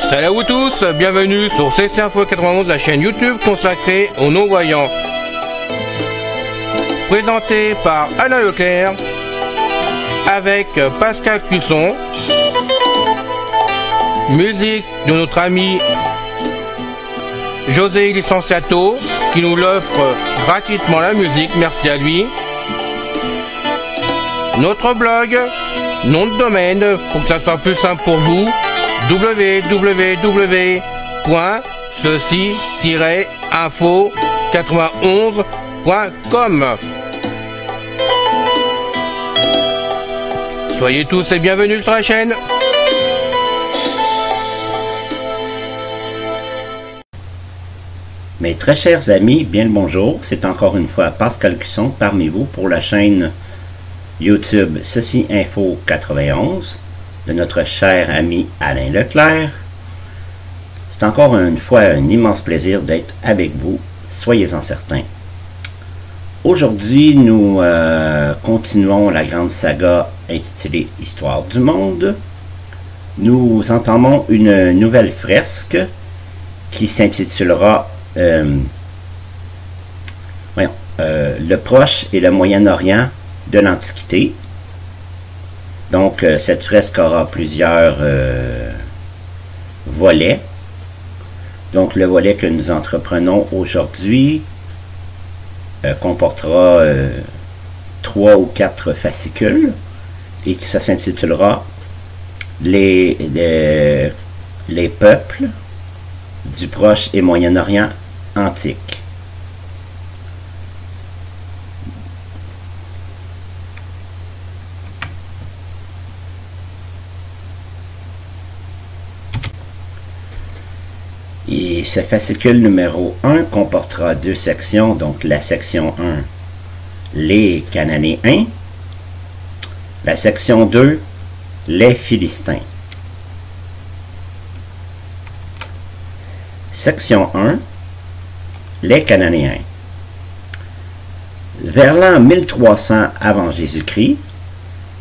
Salut à vous tous, bienvenue sur CC Info 91, la chaîne YouTube consacrée aux non-voyants. Présenté par Alain Leclerc, avec Pascal Cusson. Musique de notre ami José Licenciato, qui nous l'offre gratuitement la musique, merci à lui. Notre blog, nom de domaine, pour que ça soit plus simple pour vous, www.ceci-info91.com. Soyez tous et bienvenus sur la chaîne. Mes très chers amis, bien le bonjour, c'est encore une fois Pascal Cusson parmi vous pour la chaîne YouTube Ceci Info 91 de notre cher ami Alain Leclerc. C'est encore une fois un immense plaisir d'être avec vous, soyez-en certains. Aujourd'hui, nous continuons la grande saga intitulée Histoire du monde. Nous entamons une nouvelle fresque qui s'intitulera Le Proche et le Moyen-Orient de l'Antiquité. Donc, cette fresque aura plusieurs volets. Donc, le volet que nous entreprenons aujourd'hui comportera 3 ou 4 fascicules et ça s'intitulera les peuples du Proche et Moyen-Orient antique. Et ce fascicule numéro 1 comportera 2 sections, donc la section 1, les Cananéens, la section 2, les Philistins. Section 1, les Cananéens. Vers l'an 1300 avant Jésus-Christ,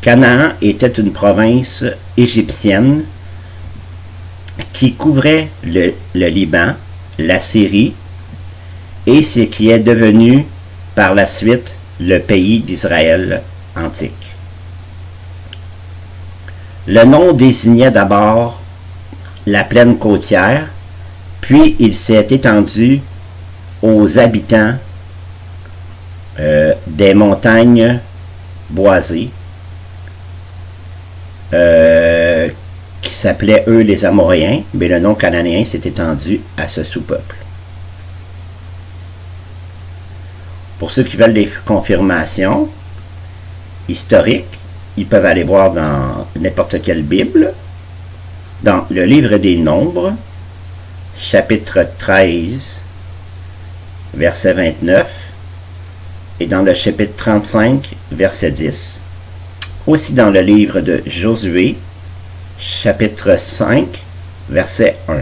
Canaan était une province égyptienne qui couvrait le Liban, la Syrie et ce qui est devenu par la suite le pays d'Israël antique. Le nom désignait d'abord la plaine côtière, puis il s'est étendu aux habitants des montagnes boisées, qui s'appelaient eux les Amoréens, mais le nom cananéen s'est étendu à ce sous-peuple. Pour ceux qui veulent des confirmations historiques, ils peuvent aller voir dans n'importe quelle Bible, dans le livre des Nombres, chapitre 13, verset 29, et dans le chapitre 35, verset 10. Aussi dans le livre de Josué, chapitre 5, verset 1.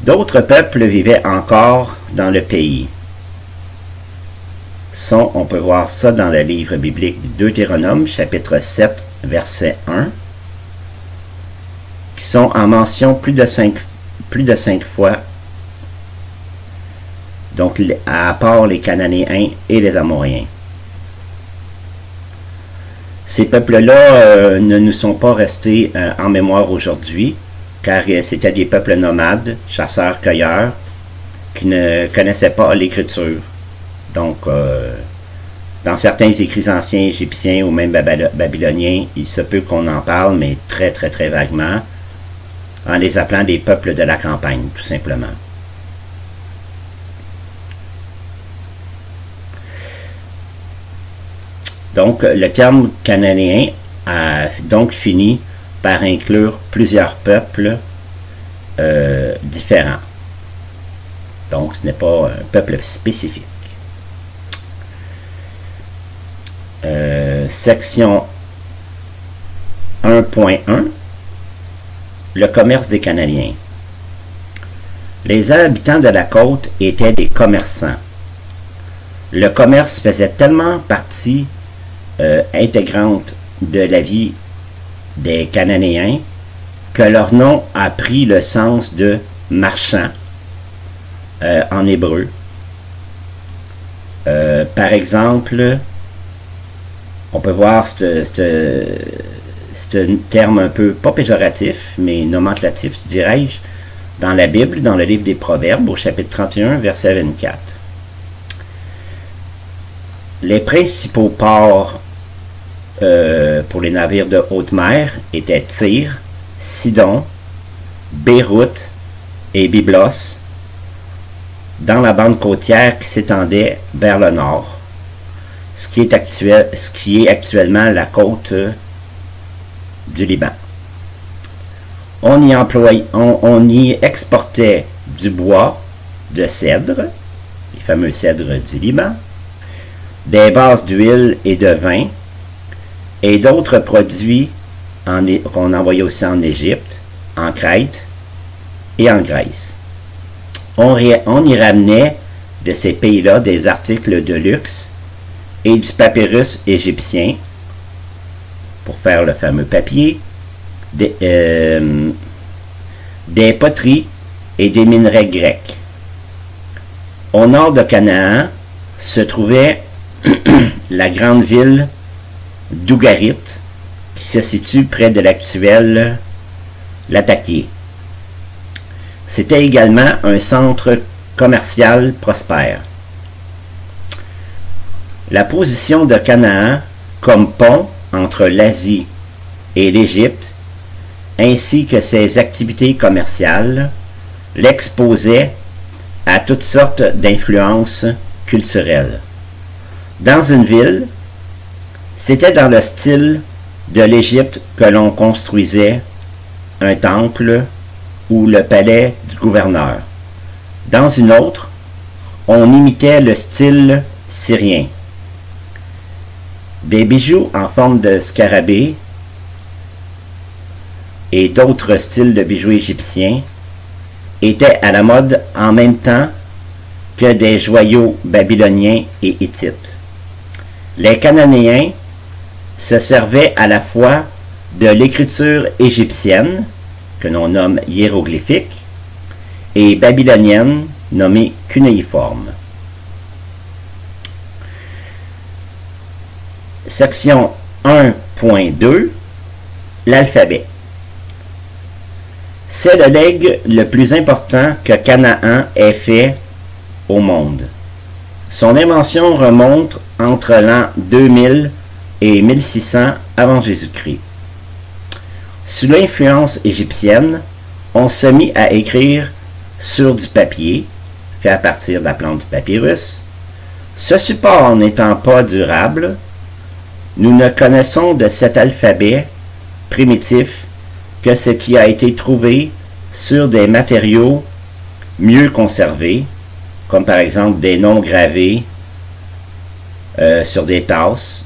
D'autres peuples vivaient encore dans le pays. On peut voir ça dans le livre biblique du Deutéronome, chapitre 7, verset 1, qui sont en mention plus de 5 fois, donc à part les Cananéens et les Amoréens. Ces peuples-là ne nous sont pas restés en mémoire aujourd'hui, car c'était des peuples nomades, chasseurs-cueilleurs, qui ne connaissaient pas l'écriture. Donc, dans certains écrits anciens égyptiens ou même babyloniens, il se peut qu'on en parle, mais très très très vaguement, en les appelant des peuples de la campagne, tout simplement. Donc, le terme cananéen a donc fini par inclure plusieurs peuples différents. Donc, ce n'est pas un peuple spécifique. Section 1.1, le commerce des Cananéens. Les habitants de la côte étaient des commerçants. Le commerce faisait tellement partie intégrante de la vie des Cananéens que leur nom a pris le sens de marchand en hébreu. Par exemple, on peut voir ce terme un peu, pas péjoratif, mais nomenclatif, dirais-je, dans la Bible, dans le livre des Proverbes, au chapitre 31, verset 24. Les principaux ports pour les navires de haute mer étaient Tyr, Sidon, Beyrouth et Byblos, dans la bande côtière qui s'étendait vers le nord, ce qui est actuellement la côte du Liban. On y exportait du bois de cèdre, les fameux cèdres du Liban, des bases d'huile et de vin, et d'autres produits qu'on envoyait aussi en Égypte, en Crète et en Grèce. On y ramenait de ces pays-là des articles de luxe et du papyrus égyptien pour faire le fameux papier, des poteries et des minerais grecs. Au nord de Canaan se trouvait la grande ville d'Ougarit, qui se situe près de l'actuel Latakia. C'était également un centre commercial prospère. La position de Canaan comme pont entre l'Asie et l'Égypte, ainsi que ses activités commerciales, l'exposait à toutes sortes d'influences culturelles. Dans une ville, c'était dans le style de l'Égypte que l'on construisait un temple ou le palais du gouverneur. Dans une autre, on imitait le style syrien. Des bijoux en forme de scarabée et d'autres styles de bijoux égyptiens étaient à la mode en même temps que des joyaux babyloniens et hittites. Les Cananéens se servaient à la fois de l'écriture égyptienne, que l'on nomme hiéroglyphique, et babylonienne, nommée cunéiforme. Section 1.2, l'alphabet. C'est le legs le plus important que Canaan ait fait au monde. Son invention remonte entre l'an 2000 et 1600 avant Jésus-Christ. Sous l'influence égyptienne, on se mit à écrire sur du papier, fait à partir de la plante du papyrus. Ce support n'étant pas durable, nous ne connaissons de cet alphabet primitif que ce qui a été trouvé sur des matériaux mieux conservés, comme par exemple des noms gravés sur des tasses.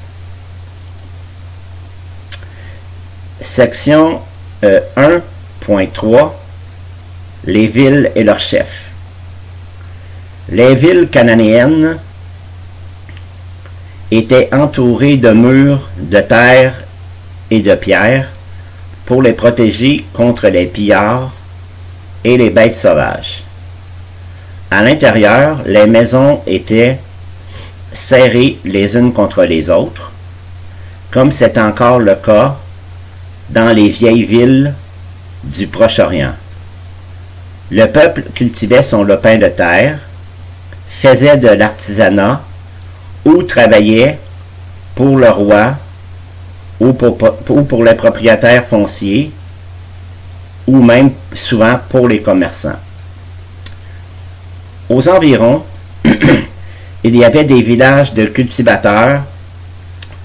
Section 1.3, les villes et leurs chefs. Les villes cananéennes étaient entourées de murs de terre et de pierre pour les protéger contre les pillards et les bêtes sauvages. À l'intérieur, les maisons étaient serrées les unes contre les autres, comme c'est encore le cas dans les vieilles villes du Proche-Orient. Le peuple cultivait son lopin de terre, faisait de l'artisanat ou travaillait pour le roi ou pour les propriétaires fonciers ou même souvent pour les commerçants. Aux environs, il y avait des villages de cultivateurs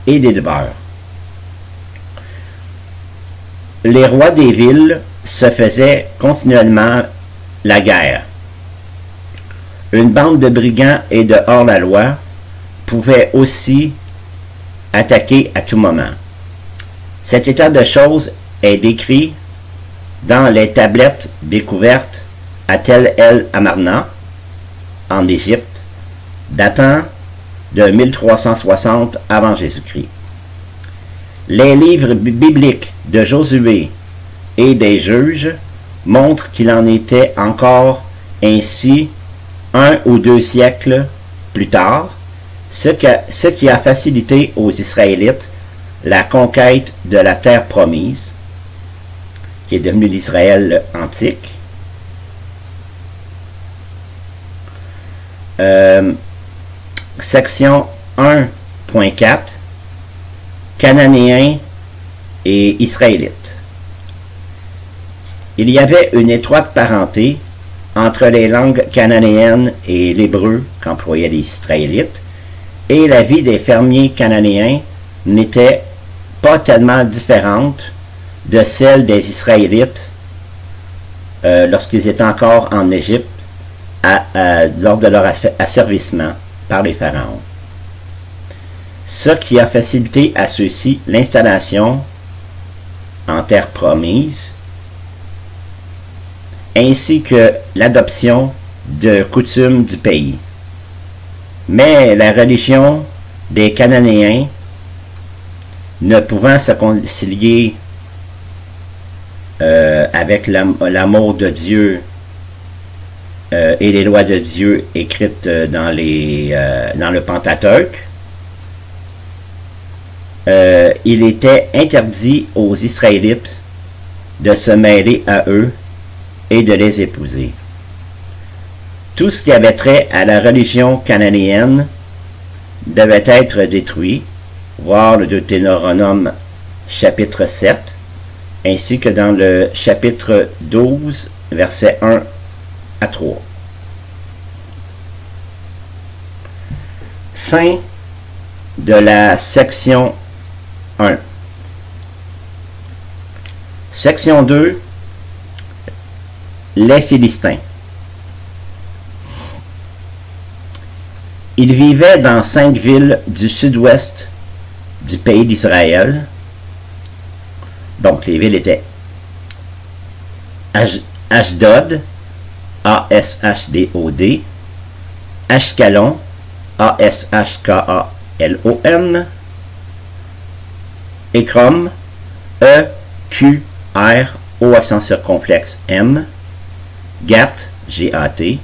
et d'éleveurs. Les rois des villes se faisaient continuellement la guerre. Une bande de brigands et de hors-la-loi pouvait aussi attaquer à tout moment. Cet état de choses est décrit dans les tablettes découvertes à Tel El Amarna, en Égypte, datant de 1360 avant Jésus-Christ. Les livres bibliques de Josué et des Juges montrent qu'il en était encore ainsi 1 ou 2 siècles plus tard, ce qui a facilité aux Israélites la conquête de la terre promise, qui est devenue l'Israël antique. Section 1.4, Cananéens et Israélites. Il y avait une étroite parenté entre les langues cananéennes et l'hébreu qu'employaient les Israélites, et la vie des fermiers cananéens n'était pas tellement différente de celle des Israélites lorsqu'ils étaient encore en Égypte lors de leur asservissement par les pharaons. Ce qui a facilité à ceux-ci l'installation en terre promise, ainsi que l'adoption de coutumes du pays. Mais la religion des Cananéens, ne pouvant se concilier avec l'amour de Dieu et les lois de Dieu écrites dans le Pentateuque, il était interdit aux Israélites de se mêler à eux et de les épouser. Tout ce qui avait trait à la religion cananéenne devait être détruit, voir le Deutéronome chapitre 7, ainsi que dans le chapitre 12, versets 1 à 3. Fin de la section 1. Section 2. Les Philistins. Ils vivaient dans 5 villes du sud-ouest du pays d'Israël. Donc les villes étaient Ashdod, A-S-H-D-O-D, Ashkelon, A-S-H-K-A-L-O-N, Ekrom, E-Q-R-O accent circonflexe M, Gath, G-A-T,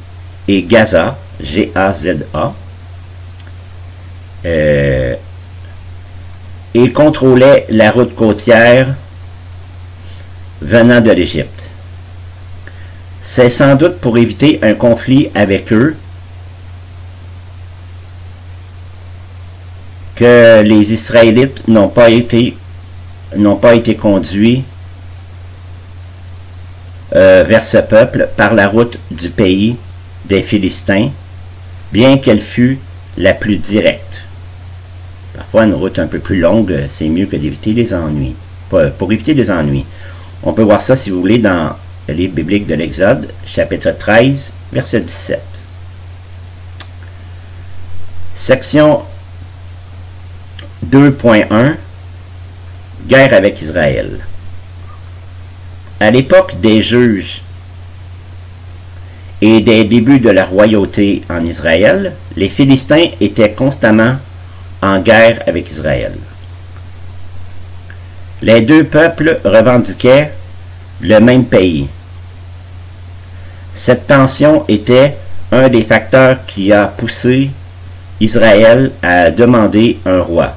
et Gaza, G-A-Z-A. Et contrôlait la route côtière venant de l'Égypte. C'est sans doute pour éviter un conflit avec eux que les Israélites n'ont pas été conduits vers ce peuple par la route du pays des Philistins, bien qu'elle fût la plus directe. Parfois, une route un peu plus longue, c'est mieux que d'éviter les ennuis. Pour éviter les ennuis. On peut voir ça, si vous voulez, dans le livre biblique de l'Exode, chapitre 13, verset 17. Section 2.1, Guerre avec Israël. À l'époque des juges et des débuts de la royauté en Israël, les Philistins étaient constamment en guerre avec Israël. Les deux peuples revendiquaient le même pays. Cette tension était un des facteurs qui a poussé Israël à demander un roi.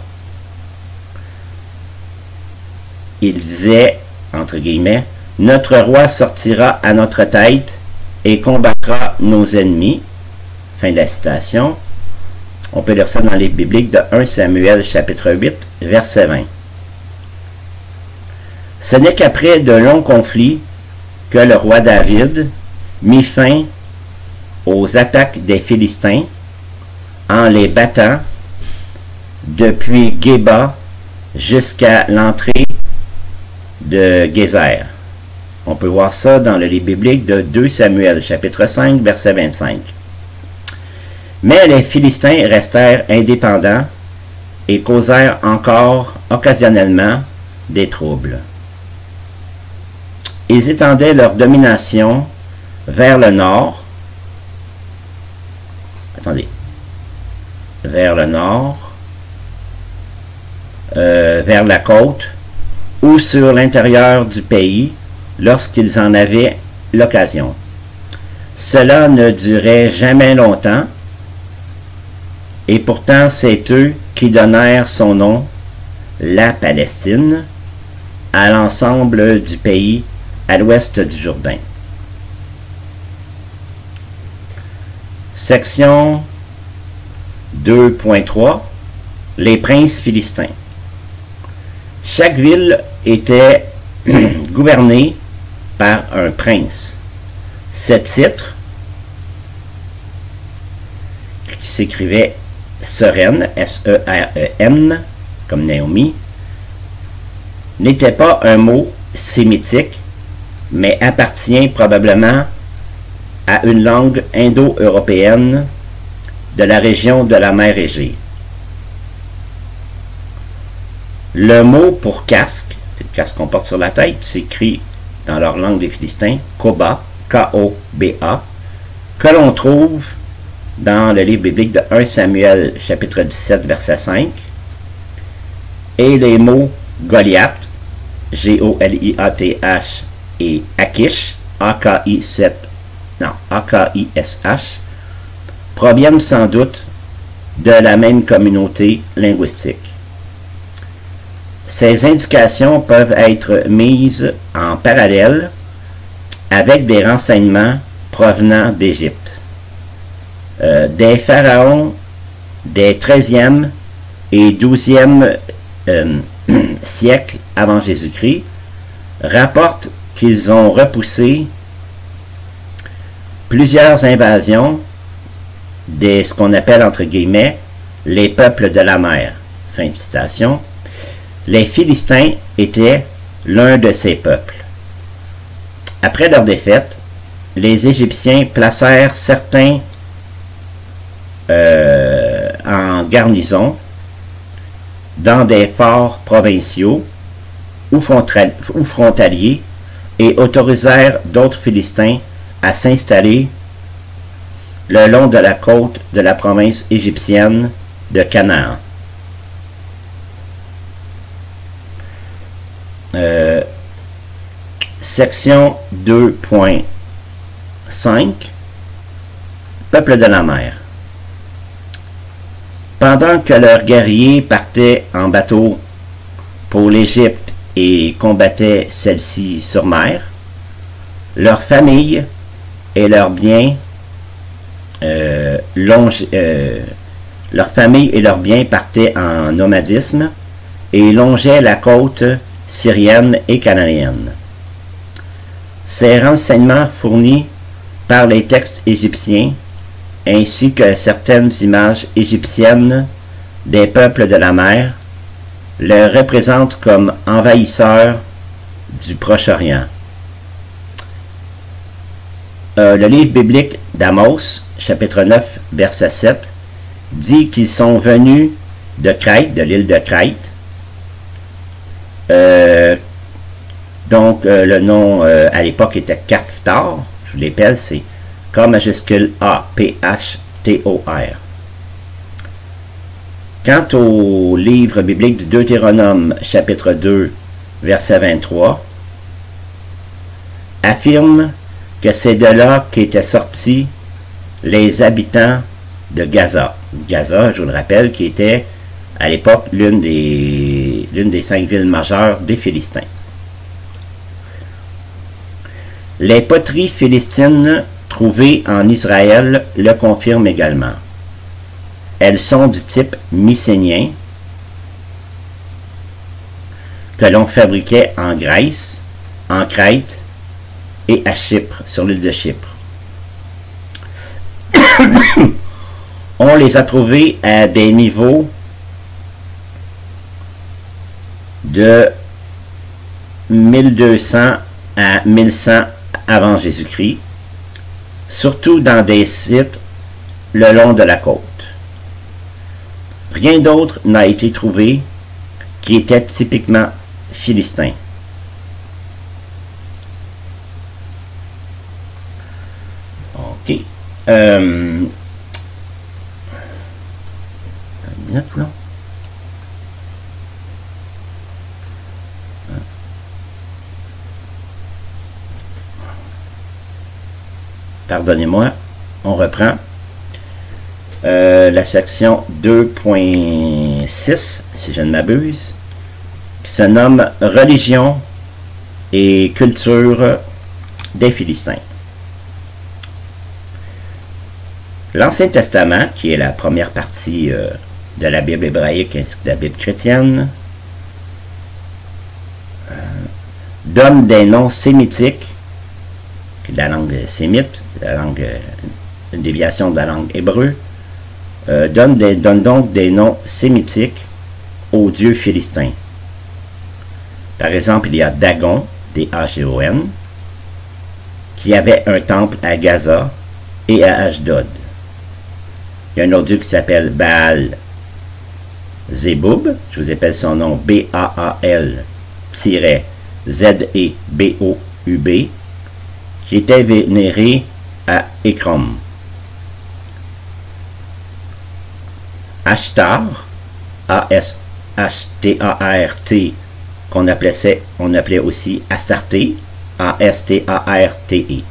Il disait, entre guillemets, « Notre roi sortira à notre tête et combattra nos ennemis. » Fin de la citation. On peut lire ça dans les bibliques de 1 Samuel chapitre 8, verset 20. Ce n'est qu'après de longs conflits que le roi David mit fin aux attaques des Philistins en les battant depuis Géba jusqu'à l'entrée de Gézer. On peut voir ça dans le livre biblique de 2 Samuel chapitre 5, verset 25. Mais les Philistins restèrent indépendants et causèrent encore occasionnellement des troubles. Ils étendaient leur domination vers le nord, vers le nord, vers la côte, ou sur l'intérieur du pays, lorsqu'ils en avaient l'occasion. Cela ne durait jamais longtemps, et pourtant c'est eux qui donnèrent son nom, la Palestine, à l'ensemble du pays à l'ouest du Jourdain. Section 2.3 Les princes philistins. Chaque ville était gouvernée par un prince. Ce titre, qui s'écrivait Seren, S-E-R-E-N, comme Naomi, n'était pas un mot sémitique, mais appartient probablement à une langue indo-européenne de la région de la mer Égée. Le mot pour casque, c'est le casque qu'on porte sur la tête, s'écrit dans leur langue des Philistins, Koba, K-O-B-A, que l'on trouve dans le livre biblique de 1 Samuel, chapitre 17, verset 5, et les mots Goliath, G-O-L-I-A-T-H, et Akish, A-K-I-S-H, proviennent sans doute de la même communauté linguistique. Ces indications peuvent être mises en parallèle avec des renseignements provenant d'Égypte. Des pharaons des 13e et 12e siècles avant Jésus-Christ rapportent qu'ils ont repoussé plusieurs invasions de ce qu'on appelle entre guillemets les peuples de la mer. Fin de citation. Les Philistins étaient l'un de ces peuples. Après leur défaite, les Égyptiens placèrent certains en garnison dans des forts provinciaux ou frontaliers et autorisèrent d'autres Philistins à s'installer le long de la côte de la province égyptienne de Canaan. Section 2.5 Peuple de la mer. Pendant que leurs guerriers partaient en bateau pour l'Égypte et combattaient celle-ci sur mer, leurs familles et leurs biens partaient en nomadisme et longeaient la côte syrienne et cananéenne. Ces renseignements fournis par les textes égyptiens ainsi que certaines images égyptiennes des peuples de la mer le représentent comme envahisseurs du Proche-Orient. Le livre biblique d'Amos, chapitre 9, verset 7, dit qu'ils sont venus de Crète, de l'île de Crète. Donc, le nom à l'époque était Caphtor. Je vous l'appelle, c'est K majuscule A-P-H-T-O-R. Quant au livre biblique du Deutéronome, chapitre 2, verset 23, affirme que c'est de là qu'étaient sortis les habitants de Gaza. Gaza, je vous le rappelle, qui était à l'époque l'une des 5 villes majeures des Philistins. Les poteries philistines trouvées en Israël le confirment également. Elles sont du type mycénien que l'on fabriquait en Grèce, en Crète et à Chypre, sur l'île de Chypre. On les a trouvées à des niveaux de 1200 à 1100 avant Jésus-Christ, surtout dans des sites le long de la côte. Rien d'autre n'a été trouvé qui était typiquement philistins. OK. Une minute, là. Pardonnez-moi, on reprend. La section 2.6, si je ne m'abuse, qui se nomme « Religion et culture des Philistins ». L'Ancien Testament, qui est la première partie de la Bible hébraïque ainsi que de la Bible chrétienne, donne des noms sémitiques, de la langue sémite, une déviation de la langue hébreu, donne donc des noms sémitiques aux dieux philistins. Par exemple, il y a Dagon, D-A-G-O-N, qui avait un temple à Gaza et à Ashdod. Il y a un autre dieu qui s'appelle Baal Zeboub, je vous appelle son nom B-A-A-L-Z-E-B-O-U-B, qui était vénéré à Écrom. Ashtar, A-S-H-T-A-R-T, qu'on appelait aussi Astarté, A-S-T-A-R-T-E.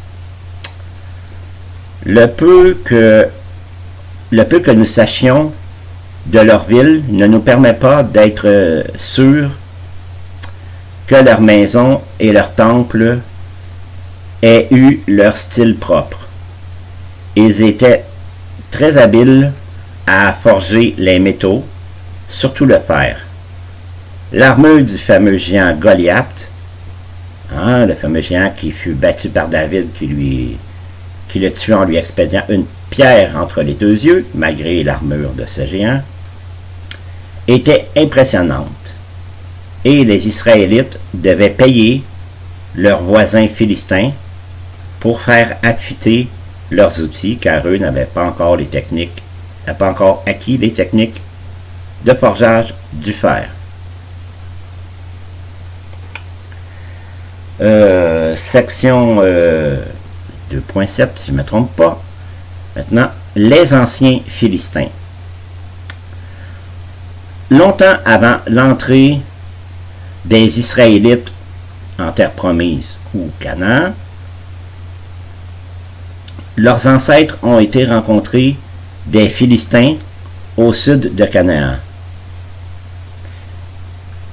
Le peu que nous sachions de leur ville ne nous permet pas d'être sûrs que leur maison et leur temple aient eu leur style propre. Ils étaient très habiles à forger les métaux, surtout le fer. L'armure du fameux géant Goliath, le fameux géant qui fut battu par David, qui le tue en lui expédiant une pierre entre les deux yeux, malgré l'armure de ce géant, était impressionnante. Et les Israélites devaient payer leurs voisins philistins pour faire affûter leurs outils, car eux n'avaient pas encore acquis les techniques de forgeage du fer. Section 2.7, si je ne me trompe pas. Maintenant, les anciens Philistins. Longtemps avant l'entrée des Israélites en terre promise ou Canaan, leurs ancêtres ont été rencontrés des Philistins au sud de Canaan.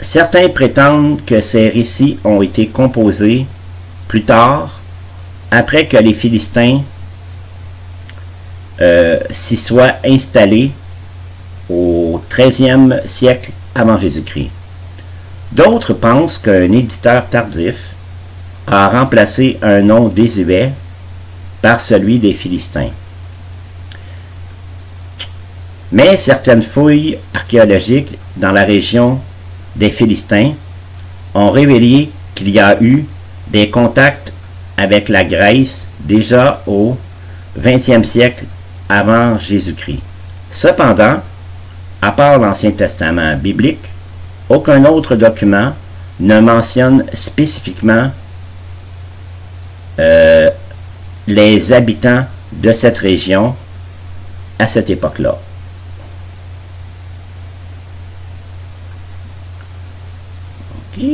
Certains prétendent que ces récits ont été composés plus tard, après que les Philistins s'y soient installés au XIIIe siècle avant Jésus-Christ. D'autres pensent qu'un éditeur tardif a remplacé un nom désuet par celui des Philistins. Mais certaines fouilles archéologiques dans la région des Philistins ont révélé qu'il y a eu des contacts avec la Grèce déjà au XXe siècle avant Jésus-Christ. Cependant, à part l'Ancien Testament biblique, aucun autre document ne mentionne spécifiquement les habitants de cette région à cette époque-là. OK.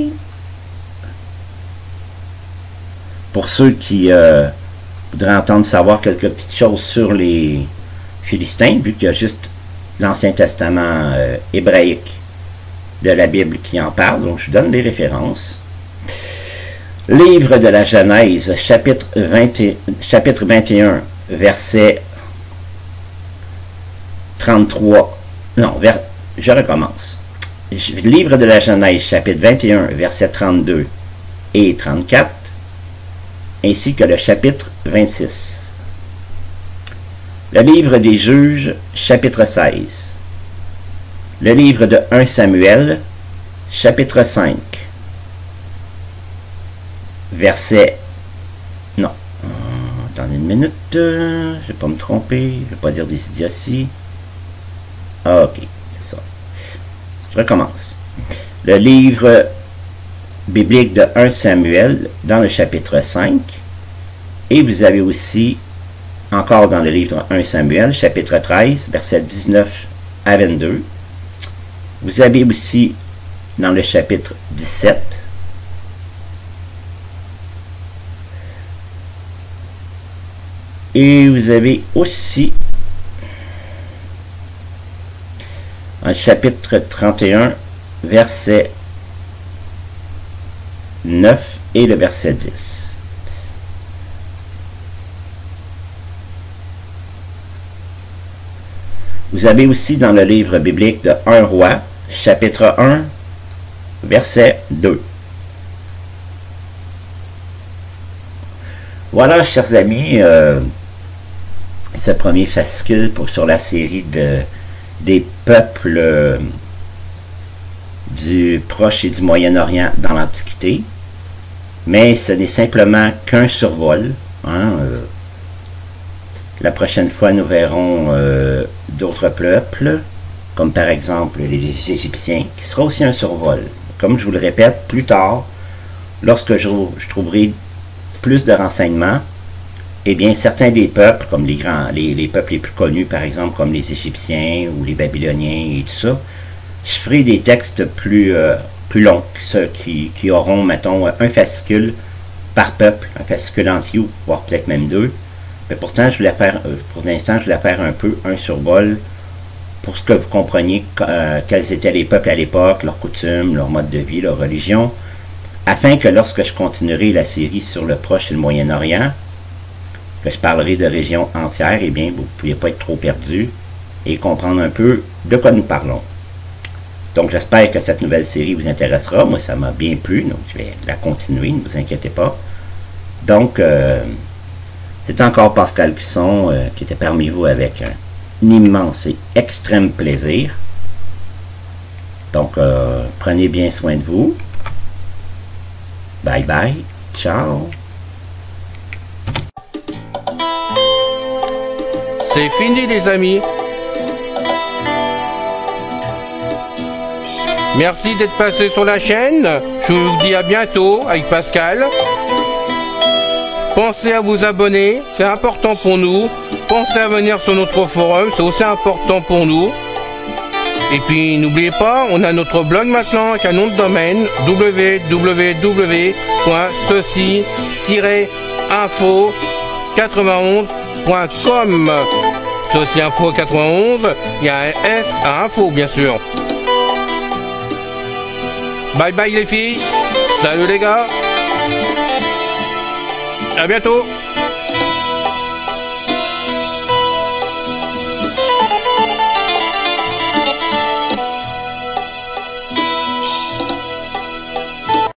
Pour ceux qui voudraient entendre savoir quelques petites choses sur les Philistins, vu qu'il y a juste l'Ancien Testament hébraïque de la Bible qui en parle, donc je donne des références. Livre de la Genèse, chapitre 21, verset 33. Non, je recommence. Livre de la Genèse, chapitre 21, verset 32 et 34, ainsi que le chapitre 26. Le livre des Juges, chapitre 16. Le livre de 1 Samuel, chapitre 5. Verset... Non. Attendez une minute. Je ne vais pas me tromper. Je ne vais pas dire des idioties. Ah, ok. C'est ça. Je recommence. Le livre biblique de 1 Samuel dans le chapitre 5. Et vous avez aussi, encore dans le livre 1 Samuel, chapitre 13, versets 19 à 22. Vous avez aussi dans le chapitre 17, et vous avez aussi dans le chapitre 31, verset 9 et le verset 10. Vous avez aussi dans le livre biblique de 1 Roi, chapitre 1, verset 2. Voilà, chers amis, ce premier fascicule sur la série des peuples du Proche et du Moyen-Orient dans l'Antiquité. Mais ce n'est simplement qu'un survol. La prochaine fois, nous verrons d'autres peuples, comme par exemple les Égyptiens, qui sera aussi un survol. Comme je vous le répète, plus tard, lorsque je trouverai plus de renseignements, eh bien, certains des peuples, comme les peuples les plus connus, par exemple, comme les Égyptiens ou les Babyloniens et tout ça, je ferai des textes plus longs, ceux qui auront, mettons, un fascicule par peuple, un fascicule entier, voire peut-être même deux. Mais pourtant, je voulais faire, pour l'instant, je voulais faire un peu un survol pour ce que vous compreniez quels étaient les peuples à l'époque, leurs coutumes, leur mode de vie, leur religion, afin que lorsque je continuerai la série sur le Proche et le Moyen-Orient, que je parlerai de régions entières, eh bien, vous ne pouviez pas être trop perdu et comprendre un peu de quoi nous parlons. Donc, j'espère que cette nouvelle série vous intéressera. Moi, ça m'a bien plu, donc je vais la continuer, ne vous inquiétez pas. Donc, c'est encore Pascal Cusson qui était parmi vous avec un immense et extrême plaisir. Donc, prenez bien soin de vous. Bye bye. Ciao. C'est fini les amis. Merci d'être passé sur la chaîne. Je vous dis à bientôt avec Pascal. Pensez à vous abonner, c'est important pour nous. Pensez à venir sur notre forum, c'est aussi important pour nous. Et puis n'oubliez pas, on a notre blog maintenant avec un nom de domaine www.ceci-info91.com. Ceci Info 91, il y a un S à info bien sûr. Bye bye les filles, salut les gars, à bientôt.